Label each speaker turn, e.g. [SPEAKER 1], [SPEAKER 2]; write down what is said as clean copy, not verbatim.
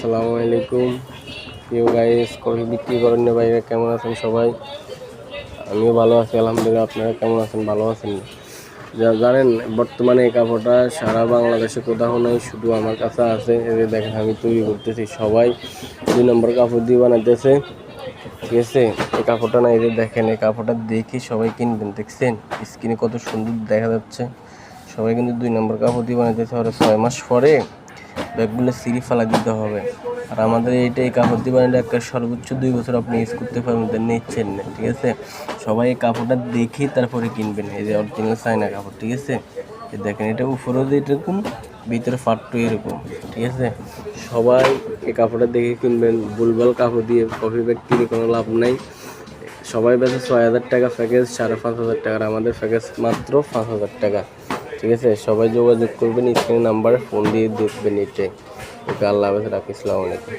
[SPEAKER 1] আসসালামু আলাইকুম প্রিয় গাইস, কফি বিক্রি করেন না ভাইরা, কেমন আছেন সবাই? আমিও ভালো আছি আলহামদুলিল্লাহ। আপনারা কেমন আছেন? ভালো আছেন? যা জানেন, বর্তমানে এই কাপড়টা সারা বাংলাদেশে কোথাও নেই, শুধু আমার কাছে আছে। এই যে দেখেন, আমি তৈরি করতেছি। সবাই 2 নম্বর কাপড় দিয়ে বানাইতেছে, ঠিক আছে? এই কাপড়টা না, এই যে দেখেন, এই কাপড়টা দেখে সবাই কিনবেন। দেখছেন স্ক্রিনে কত সুন্দর দেখা যাচ্ছে? সবাই কিন্তু 2 নম্বর কাপড় দিয়ে বানাইতেছে। আর 6 মাস পরে ব্যাগগুলো সিঁড়ি ফেলা দিতে হবে। আর আমাদের এই কাপড় দিয়ে বানালে একটা সর্বোচ্চ 2 বছর আপনি ইউজ করতে পারবেন, নিচ্ছেন না, ঠিক আছে? সবাই এই কাপড়টা দেখেই তারপরে কিনবেন। এই যে অরিজিনাল চায়না কাপড়, ঠিক আছে? এই দেখেন, এটা উপরেও এরকম, ভিতরে ফাটটো এরকম, ঠিক আছে? সবাই এই কাপড়টা দেখে কিনবেন। ভুলভাল কাপড় দিয়ে কফি ব্যাগ কিনে কোনো লাভ নাই। সবাই বেশি 6,000 টাকা প্যাকেজ, 5,500 টাকার। আমাদের প্যাকেজ মাত্র 5,000 টাকা, ঠিক আছে? সবাই যোগাযোগ করবেন, স্ক্রিনে নাম্বারে ফোন দিয়ে দেখবেন। এটাই। ওকে, আল্লাহ হাফেজ, রাখি। আসসালামু আলাইকুম।